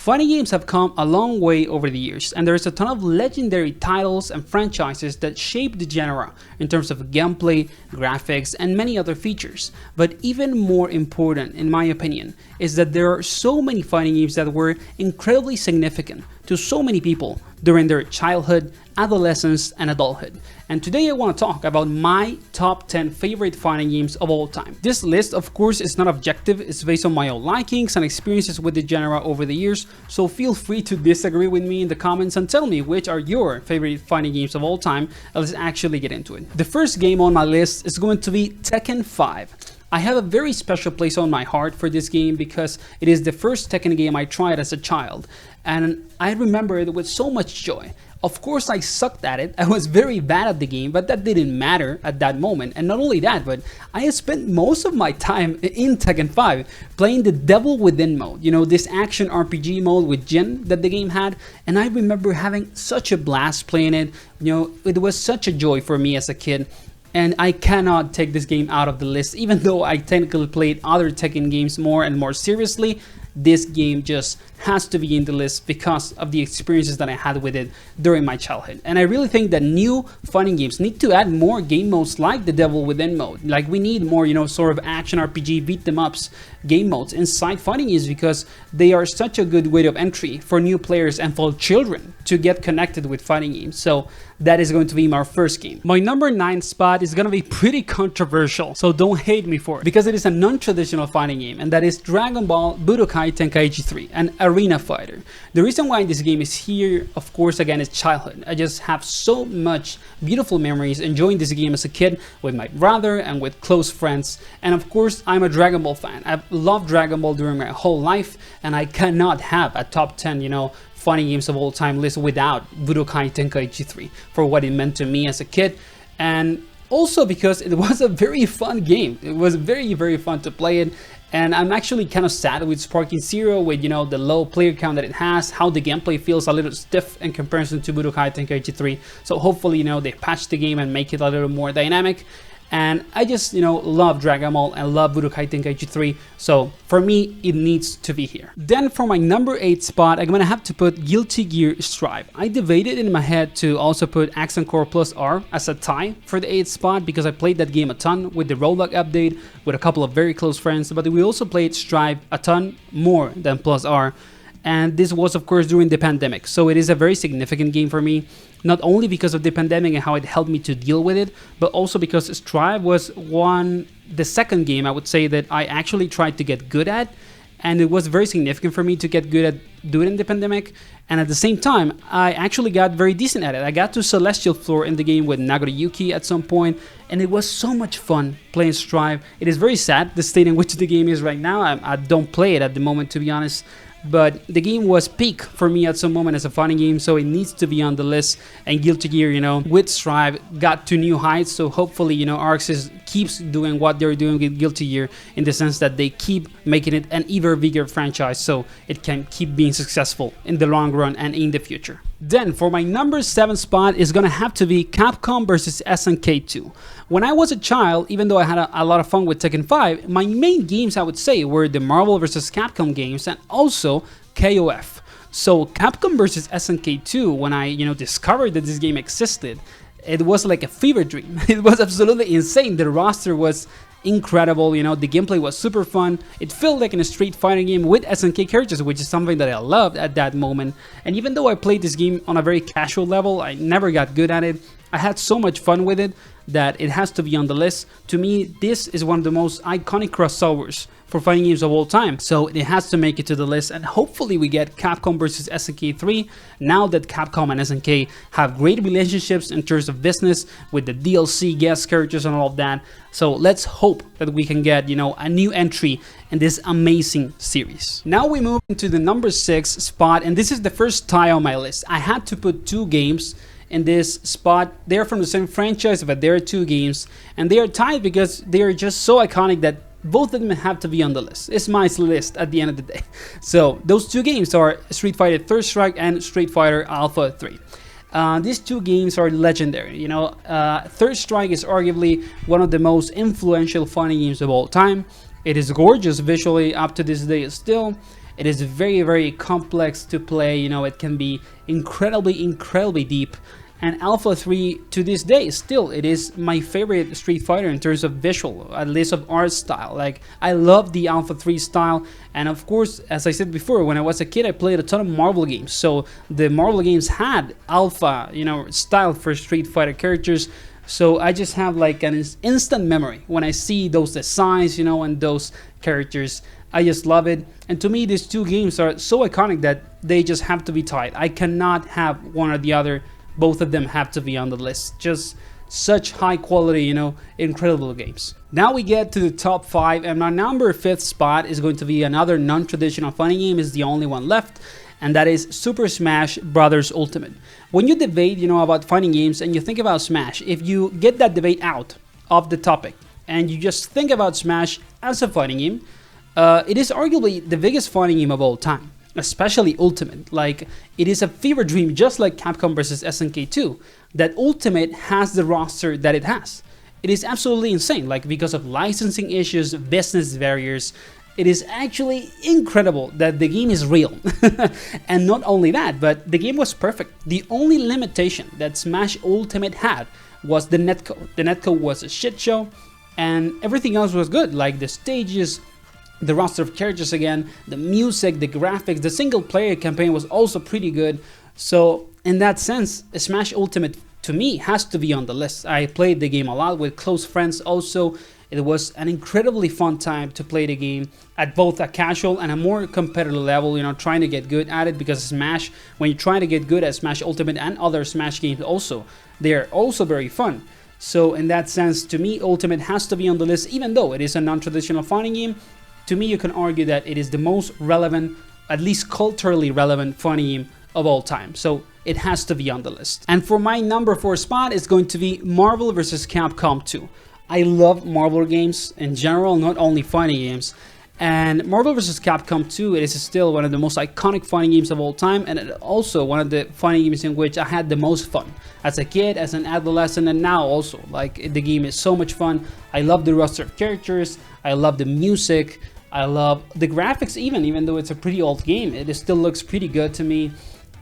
Fighting games have come a long way over the years, and there's a ton of legendary titles and franchises that shaped the genre in terms of gameplay, graphics, and many other features. But even more important, in my opinion, is that there are so many fighting games that were incredibly significant to so many people during their childhood, adolescence, and adulthood. And today I want to talk about my top 10 favorite fighting games of all time. This list, of course, is not objective. It's based on my own likings and experiences with the genre over the years, so feel free to disagree with me in the comments and tell me which are your favorite fighting games of all time, and let's actually get into it. The first game on my list is going to be Tekken 5. I have a very special place on my heart for this game because it is the first Tekken game I tried as a child, and I remember it with so much joy. Of course, I sucked at it. I was very bad at the game, but that didn't matter at that moment. And not only that, but I had spent most of my time in Tekken 5 playing the Devil Within mode, you know, this action RPG mode with Jin that the game had. And I remember having such a blast playing it. You know, it was such a joy for me as a kid. And I cannot take this game out of the list. Even though I technically played other Tekken games more and more seriously, this game just has to be in the list because of the experiences that I had with it during my childhood. And I really think that new fighting games need to add more game modes like the Devil Within mode. Like, we need more, you know, sort of action RPG, beat them ups game modes inside fighting games because they are such a good way of entry for new players and for children to get connected with fighting games. So that is going to be my first game. My number 9 spot is going to be pretty controversial, so don't hate me for it, because it is a non-traditional fighting game, and that is Dragon Ball Budokai Tenkaichi 3, an arena fighter. The reason why this game is here, of course, again, is childhood. I just have so much beautiful memories enjoying this game as a kid with my brother and with close friends. And of course, I'm a Dragon Ball fan. I've loved Dragon Ball during my whole life, and I cannot have a top 10, you know, fighting games of all time list without Budokai Tenkaichi 3 for what it meant to me as a kid, and also because it was a very fun game. It was very, very fun to play it. And I'm actually kind of sad with Sparking Zero, with, you know, the low player count that it has, how the gameplay feels a little stiff in comparison to Budokai Tenkaichi 3. So hopefully, you know, they patch the game and make it a little more dynamic. And I just, you know, love Dragon Ball and love Budokai Tenkaichi 3, so for me, it needs to be here. Then for my number 8 spot, I'm gonna have to put Guilty Gear Strive. I debated in my head to also put Accent Core Plus R as a tie for the 8th spot because I played that game a ton with the rollback update with a couple of very close friends, but we also played Strive a ton more than Plus R. And this was, of course, during the pandemic, so it is a very significant game for me, not only because of the pandemic and how it helped me to deal with it, but also because Strive was the second game I would say that I actually tried to get good at, and it was very significant for me to get good at doing it in the pandemic. And at the same time, I actually got very decent at it. I got to Celestial Floor in the game with Nagoriyuki at some point, and it was so much fun playing Strive. It is very sad the state in which the game is right now. I don't play it at the moment, to be honest. But the game was peak for me at some moment as a fighting game, so it needs to be on the list. And Guilty Gear, you know, with Strive got to new heights, so hopefully, you know, ArcSys keeps doing what they're doing with Guilty Gear in the sense that they keep making it an even bigger franchise so it can keep being successful in the long run and in the future. Then for my number 7 spot is gonna have to be Capcom vs SNK 2. When I was a child, even though I had a lot of fun with Tekken 5, my main games I would say were the Marvel vs Capcom games and also KOF. So Capcom vs SNK 2, when I, you know, discovered that this game existed, it was like a fever dream. It was absolutely insane. The roster was incredible, you know, the gameplay was super fun. It felt like in a Street Fighter game with SNK characters, which is something that I loved at that moment. And even though I played this game on a very casual level, I never got good at it. I had so much fun with it that it has to be on the list. To me, this is one of the most iconic crossovers for fighting games of all time, so it has to make it to the list. And hopefully we get Capcom vs SNK 3 now that Capcom and SNK have great relationships in terms of business with the DLC, guest characters and all of that. So let's hope that we can get, you know, a new entry in this amazing series. Now we move into the number 6 spot, and this is the first tie on my list. I had to put 2 games in this spot. They're from the same franchise, but there are 2 games, and they are tied because they are just so iconic that both of them have to be on the list. It's my list at the end of the day. So those 2 games are Street Fighter Third Strike and Street Fighter Alpha 3. These 2 games are legendary. You know, Third Strike is arguably one of the most influential fighting games of all time. It is gorgeous visually up to this day still. It is very, very complex to play. You know, it can be incredibly deep. And Alpha 3 to this day, still, it is my favorite Street Fighter in terms of visual, at least of art style. Like, I love the Alpha 3 style. And of course, as I said before, when I was a kid, I played a ton of Marvel games. So the Marvel games had Alpha, you know, style for Street Fighter characters. So I just have like an instant memory when I see those designs, you know, and those characters. I just love it. And to me, these two games are so iconic that they just have to be tied. I cannot have one or the other. Both of them have to be on the list. Just such high quality, you know, incredible games. Now we get to the top 5, and my number 5th spot is going to be another non-traditional fighting game. Is the only one left, and that is Super Smash Bros. Ultimate. When you debate, you know, about fighting games and you think about Smash, if you get that debate out of the topic and you just think about Smash as a fighting game, it is arguably the biggest fighting game of all time. Especially Ultimate. Like, it is a fever dream, just like Capcom vs SNK 2, that Ultimate has the roster that it has. It is absolutely insane, like, because of licensing issues, business barriers. It is actually incredible that the game is real. And not only that, but the game was perfect. The only limitation that Smash Ultimate had was the netcode. The netcode was a shit show, and everything else was good, like the stages, the roster of characters again, the music, the graphics, the single player campaign was also pretty good. So in that sense, Smash Ultimate to me has to be on the list. I played the game a lot with close friends also. It was an incredibly fun time to play the game at both a casual and a more competitive level, you know, trying to get good at it, because Smash, when you're trying to get good at Smash Ultimate and other Smash games also, they're also very fun. So in that sense, to me, Ultimate has to be on the list, even though it is a non-traditional fighting game. To me, you can argue that it is the most relevant, at least culturally relevant fighting game of all time. So it has to be on the list. And for my number 4 spot is going to be Marvel vs. Capcom 2. I love Marvel games in general, not only fighting games. And Marvel vs. Capcom 2, it is still one of the most iconic fighting games of all time, and also one of the fighting games in which I had the most fun as a kid, as an adolescent, and now also. Like, the game is so much fun. I love the roster of characters. I love the music. I love the graphics, even though it's a pretty old game, it still looks pretty good to me.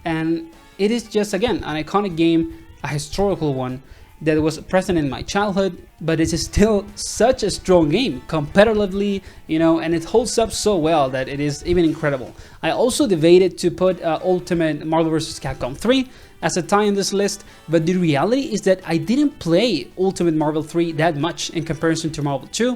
And it is just, again, an iconic game, a historical one that was present in my childhood, but it is still such a strong game competitively, you know, and it holds up so well that it is even incredible. I also debated to put Ultimate Marvel vs. Capcom 3 as a tie in this list, but the reality is that I didn't play Ultimate Marvel 3 that much in comparison to Marvel 2.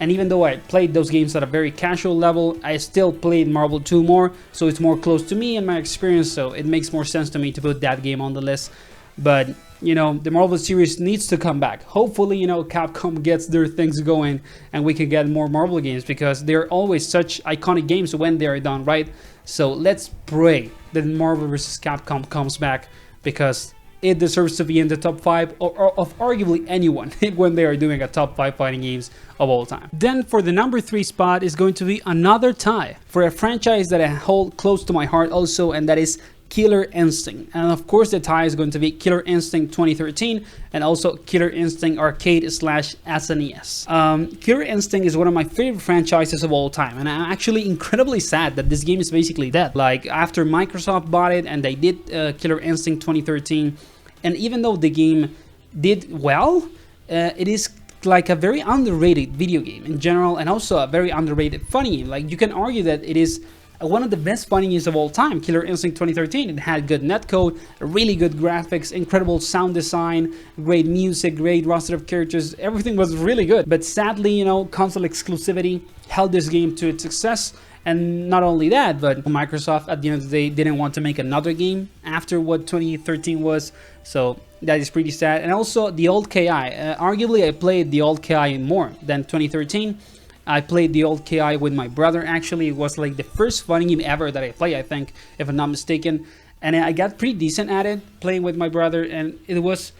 And even though I played those games at a very casual level, I still played Marvel 2 more, so it's more close to me and my experience, so it makes more sense to me to put that game on the list. But, you know, the Marvel series needs to come back. Hopefully, you know, Capcom gets their things going and we can get more Marvel games, because they're always such iconic games when they're done right. So let's pray that Marvel vs. Capcom comes back, because it deserves to be in the top 5 or of arguably anyone when they are doing a top 5 fighting games of all time. Then for the number 3 spot is going to be another tie for a franchise that I hold close to my heart also, and that is Killer Instinct. And of course the tie is going to be Killer Instinct 2013 and also Killer Instinct Arcade / SNES. Killer Instinct is one of my favorite franchises of all time, and I'm actually incredibly sad that this game is basically dead. Like, after Microsoft bought it and they did Killer Instinct 2013, and even though the game did well, it is like a very underrated video game in general, and also a very underrated funny game. Like, you can argue that it is one of the best fighting games of all time, Killer Instinct 2013. It had good netcode, really good graphics, incredible sound design, great music, great roster of characters. Everything was really good. But sadly, you know, console exclusivity held this game to its success. And not only that, but Microsoft at the end of the day didn't want to make another game after what 2013 was. So that is pretty sad. And also the old KI. Arguably, I played the old KI more than 2013. I played the old KI with my brother. Actually, it was like the first fighting game ever that I played, I think, if I'm not mistaken. And I got pretty decent at it, playing with my brother, and it was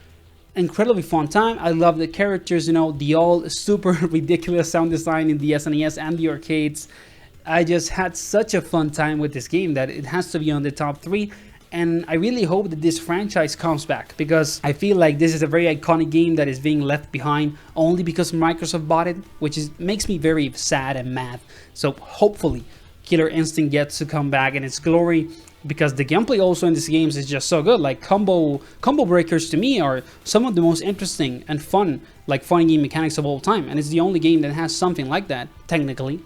incredibly fun time. I love the characters, you know, the all super ridiculous sound design in the SNES and the arcades. I just had such a fun time with this game that it has to be on the top 3. And I really hope that this franchise comes back, because I feel like this is a very iconic game that is being left behind only because Microsoft bought it, which makes me very sad and mad. So hopefully Killer Instinct gets to come back in its glory, because the gameplay also in these games is just so good. Like combo breakers to me are some of the most interesting and fun, like fighting game mechanics of all time, and it's the only game that has something like that technically.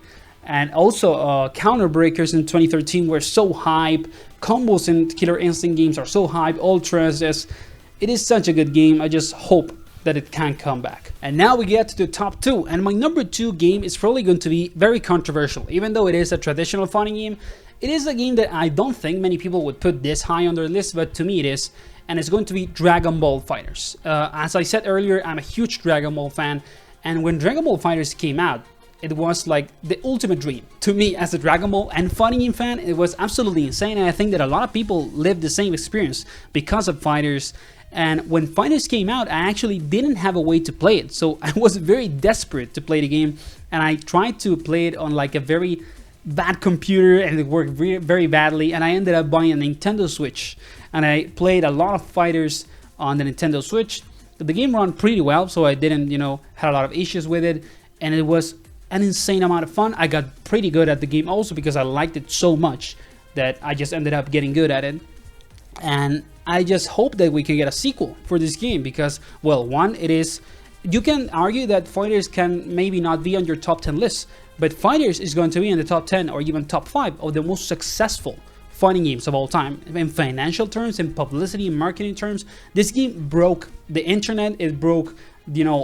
And also counter breakers in 2013 were so hype. Combos in Killer Instinct games are so hype. Ultras, it is such a good game. I just hope that it can come back. And now we get to the top 2, and my number 2 game is probably going to be very controversial. Even though it is a traditional fighting game, it is a game that I don't think many people would put this high on their list, but to me it is, and it's going to be Dragon Ball FighterZ. As I said earlier, I'm a huge Dragon Ball fan, and when Dragon Ball FighterZ came out, it was like the ultimate dream. To me, as a Dragon Ball and fighting game fan, it was absolutely insane, and I think that a lot of people lived the same experience because of FighterZ. And when FighterZ came out, I actually didn't have a way to play it, so I was very desperate to play the game, and I tried to play it on like a very bad computer, and it worked very badly, and I ended up buying a Nintendo Switch, and I played a lot of FighterZ on the Nintendo Switch. The game ran pretty well, so I didn't, had a lot of issues with it, and it was an insane amount of fun. I got pretty good at the game also because I liked it so much that I just ended up getting good at it. And I just hope that we can get a sequel for this game because, well, one, you can argue that FighterZ can maybe not be on your top 10 list, but FighterZ is going to be in the top 10 or even top 5 of the most successful fighting games of all time. In financial terms, in publicity and marketing terms, this game broke the internet. It broke,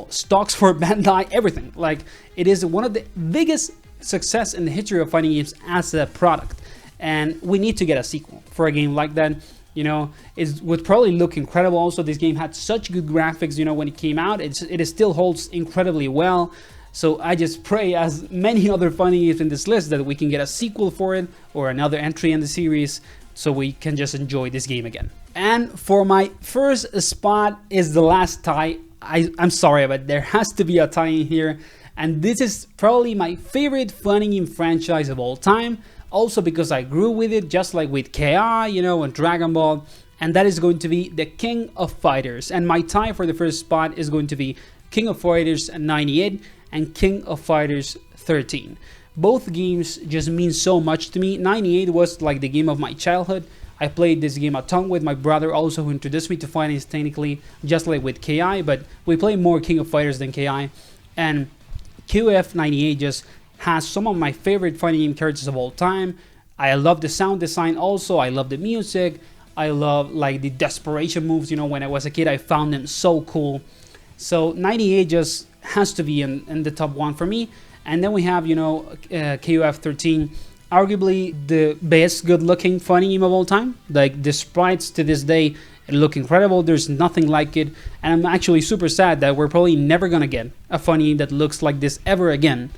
stocks for Bandai, everything. Like, it is one of the biggest success in the history of fighting games as a product. And we need to get a sequel for a game like that. It would probably look incredible. Also, this game had such good graphics, when it came out. It still holds incredibly well. So I just pray, as many other fighting games in this list, that we can get a sequel for it or another entry in the series so we can just enjoy this game again. And for my first spot is the last tie. I'm sorry, but there has to be a tie in here. And this is probably my favorite fighting game franchise of all time. Also because I grew with it, just like with KI, and Dragon Ball. And that is going to be the King of Fighters. And my tie for the first spot is going to be King of Fighters 98 and King of Fighters 13. Both games just mean so much to me. 98 was like the game of my childhood. I played this game a ton with my brother also, who introduced me to fighting technically, just like with KI, but we play more King of Fighters than KI. And QF 98 just has some of my favorite fighting game characters of all time. I love the sound design also. I love the music. I love like the desperation moves. When I was a kid, I found them so cool. So 98 just has to be in the top 1 for me. And then we have, KOF 13, arguably the best good-looking fighting game of all time. Like, the sprites to this day look incredible. There's nothing like it. And I'm actually super sad that we're probably never gonna get a fighting game that looks like this ever again.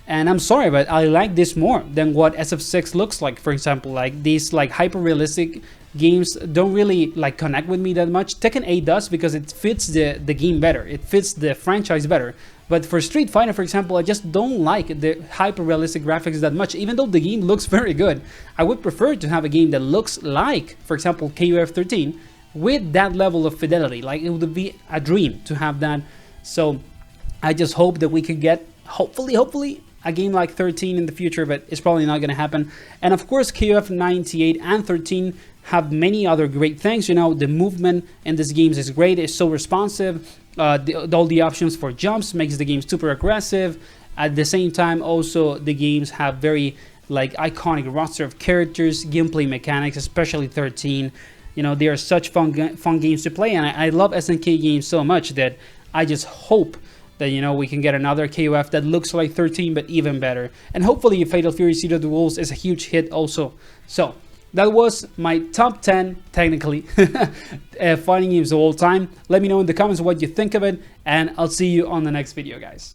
And I'm sorry, but I like this more than what SF6 looks like, for example. Like, these like hyper-realistic games don't really like connect with me that much. Tekken 8 does, because it fits the game better. It fits the franchise better. But for Street Fighter, for example, I just don't like the hyper-realistic graphics that much. Even though the game looks very good, I would prefer to have a game that looks like, for example, KOF 13 with that level of fidelity. Like, it would be a dream to have that. So I just hope that we can get, hopefully, a game like 13 in the future, but it's probably not going to happen. And of course, KOF 98 and 13 have many other great things. The movement in these games is great. It's so responsive. All the options for jumps makes the game super aggressive. At the same time, also, the games have very like iconic roster of characters, gameplay mechanics, especially 13. They are such fun games to play, and I love SNK games so much that I just hope that we can get another KOF that looks like 13 but even better. And hopefully Fatal Fury Seed of the Wolves is a huge hit also. So that was my top 10 technically fighting games of all time. Let me know in the comments what you think of it, and I'll see you on the next video, guys.